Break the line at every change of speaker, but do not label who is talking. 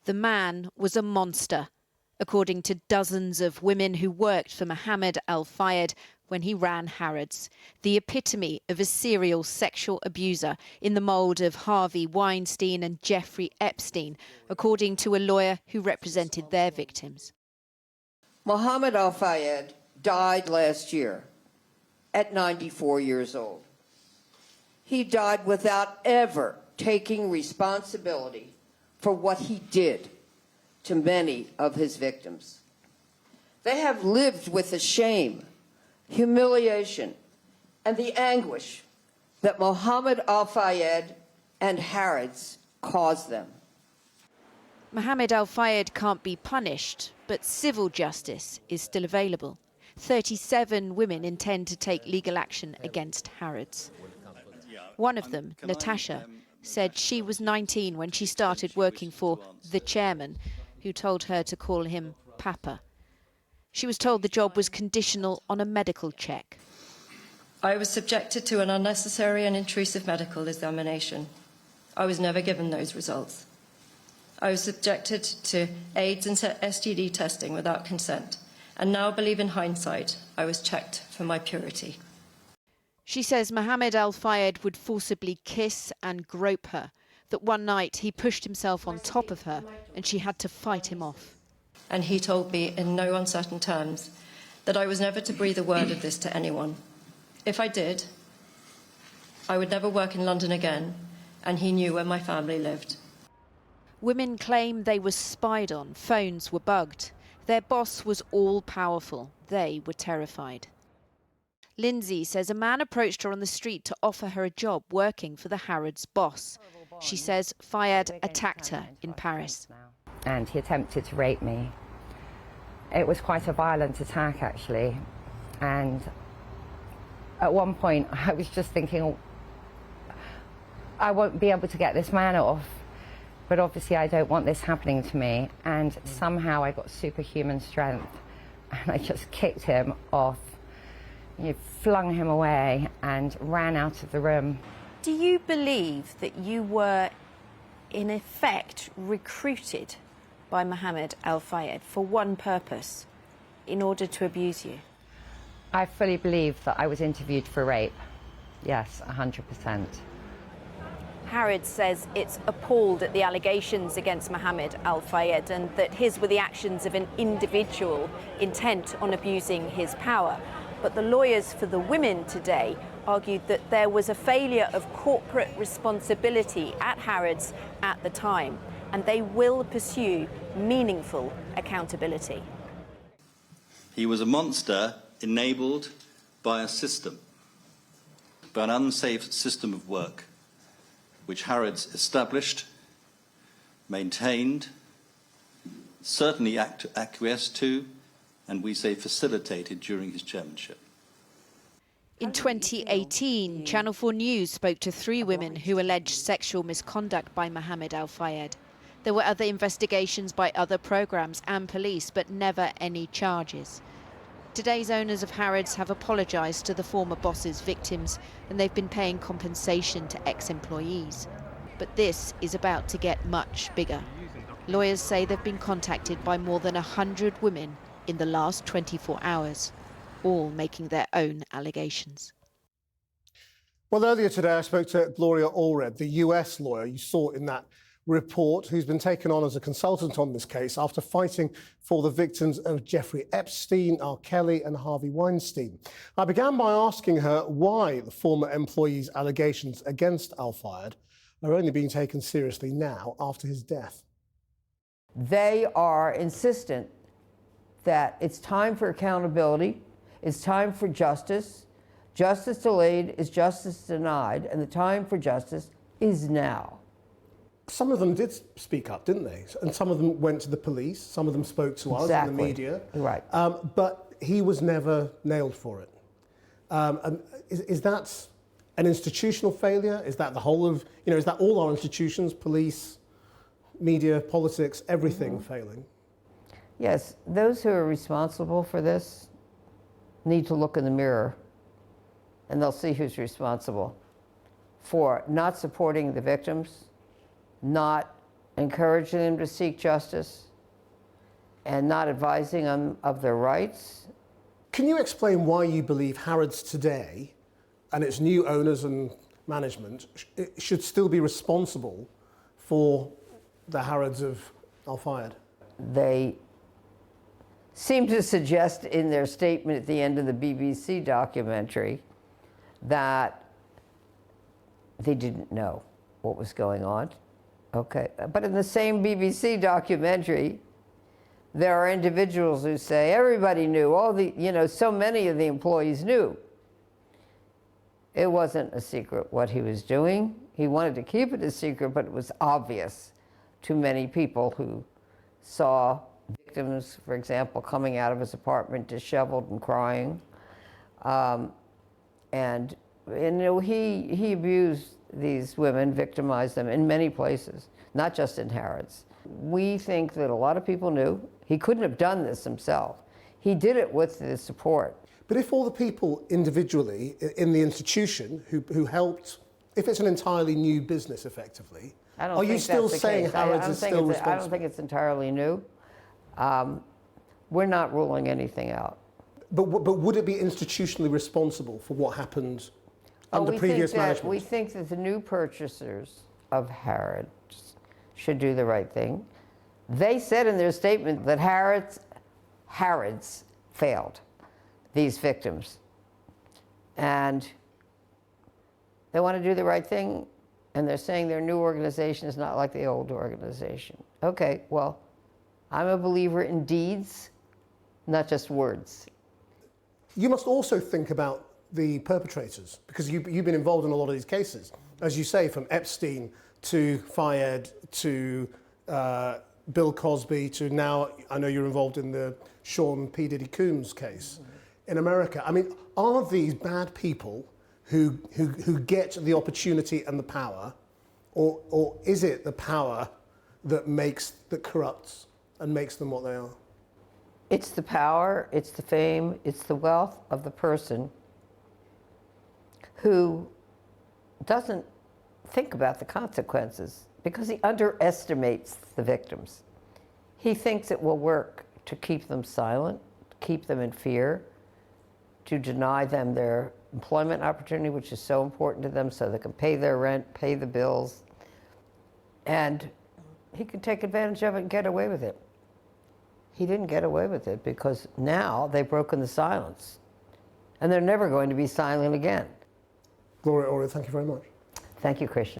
The man was a monster, according to dozens of women who worked for Mohamed Al Fayed when he ran Harrods, the epitome of a serial sexual abuser in the mould of Harvey Weinstein and Jeffrey Epstein, according to a lawyer who represented their victims.
Mohamed Al Fayed died last year at 94 years old. He died without ever taking responsibility for what he did to many of his victims. They have lived with the shame, humiliation, and the anguish that Mohamed Al Fayed and Harrods caused them.
Mohamed Al Fayed can't be punished, but civil justice is still available. 37 women intend to take legal action against Harrods. One of them, Natasha, said she was 19 when she started working for the chairman, who told her to call him Papa. She was told the job was conditional on a medical check.
I was subjected to an unnecessary and intrusive medical examination. I was never given those results. I was subjected to AIDS and STD testing without consent, and now believe in hindsight I was checked for my purity.
She says Mohamed Al Fayed would forcibly kiss and grope her, that one night he pushed himself on top of her and she had to fight him off.
And he told me in no uncertain terms that I was never to breathe a word of this to anyone. If I did, I would never work in London again, and he knew where my family lived.
Women claim they were spied on, phones were bugged. Their boss was all-powerful. They were terrified. Lindsay says a man approached her on the street to offer her a job working for the Harrods boss. She says Fayed attacked her in Paris.
And he attempted to rape me. It was quite a violent attack, actually. And at one point, I was just thinking, I won't be able to get this man off. But obviously, I don't want this happening to me. And somehow I got superhuman strength. And I just kicked him off. You flung him away and ran out of the room.
Do you believe that you were, in effect, recruited by Mohamed Al Fayed for one purpose, in order to abuse you?
I fully believe that I was interviewed for rape. Yes, 100%.
Harrods says it's appalled at the allegations against Mohamed Al Fayed and that his were the actions of an individual intent on abusing his power. But the lawyers for the women today argued that there was a failure of corporate responsibility at Harrods at the time, and they will pursue meaningful accountability.
He was a monster enabled by a system, by an unsafe system of work, which Harrods established, maintained, certainly acquiesced to, and we say facilitated during his chairmanship.
In 2018, Channel 4 News spoke to 3 women who alleged sexual misconduct by Mohamed Al Fayed. There were other investigations by other programmes and police, but never any charges. Today's owners of Harrods have apologised to the former boss's victims, and they've been paying compensation to ex-employees. But this is about to get much bigger. Lawyers say they've been contacted by more than 100 women in the last 24 hours, all making their own allegations.
Well, earlier today I spoke to Gloria Allred, the US lawyer you saw in that report, who's been taken on as a consultant on this case after fighting for the victims of Jeffrey Epstein, R. Kelly and Harvey Weinstein. I began by asking her why the former employee's allegations against Al Fayed are only being taken seriously now after his death.
They are insistent that it's time for accountability, it's time for justice. Justice delayed is justice denied, and the time for justice is now.
Some of them did speak up, didn't they? And some of them went to the police, some of them spoke to us in the media.
Right.
But he was never nailed for it. And is that an institutional failure? Is that the whole of, is that all our institutions, police, media, politics, everything failing?
Yes, those who are responsible for this need to look in the mirror, and they'll see who's responsible for not supporting the victims, not encouraging them to seek justice and not advising them of their rights.
Can you explain why you believe Harrods today and its new owners and management should still be responsible for the Harrods of Al Fayed?
They seem to suggest in their statement at the end of the BBC documentary that they didn't know what was going on. Okay, but in the same BBC documentary, there are individuals who say everybody knew, so many of the employees knew. It wasn't a secret what he was doing. He wanted to keep it a secret, but it was obvious to many people who saw victims, for example, coming out of his apartment disheveled and crying. He abused these women, victimized them in many places, not just in Harrods. We think that a lot of people knew. He couldn't have done this himself. He did it with the support.
But if all the people individually in the institution who helped, if it's an entirely new business effectively, are you still saying Harrods is still responsible?
I don't think it's entirely new. We're not ruling anything out.
But would it be institutionally responsible for what happened under previous management?
We think that the new purchasers of Harrods should do the right thing. They said in their statement that Harrods failed these victims. And they want to do the right thing, and they're saying their new organization is not like the old organization. Okay, well, I'm a believer in deeds, not just words.
You must also think about the perpetrators, because you've been involved in a lot of these cases. As you say, from Epstein to Fayed to Bill Cosby to now, I know you're involved in the Sean P. Diddy Combs case in America. I mean, are these bad people who get the opportunity and the power, or is it the power that corrupts and makes them what they are?
It's the power, it's the fame, it's the wealth of the person who doesn't think about the consequences because he underestimates the victims. He thinks it will work to keep them silent, to keep them in fear, to deny them their employment opportunity, which is so important to them, so they can pay their rent, pay the bills, and he can take advantage of it and get away with it. He didn't get away with it because now they've broken the silence, and they're never going to be silent again.
Gloria Allred, thank you very much.
Thank you, Christian.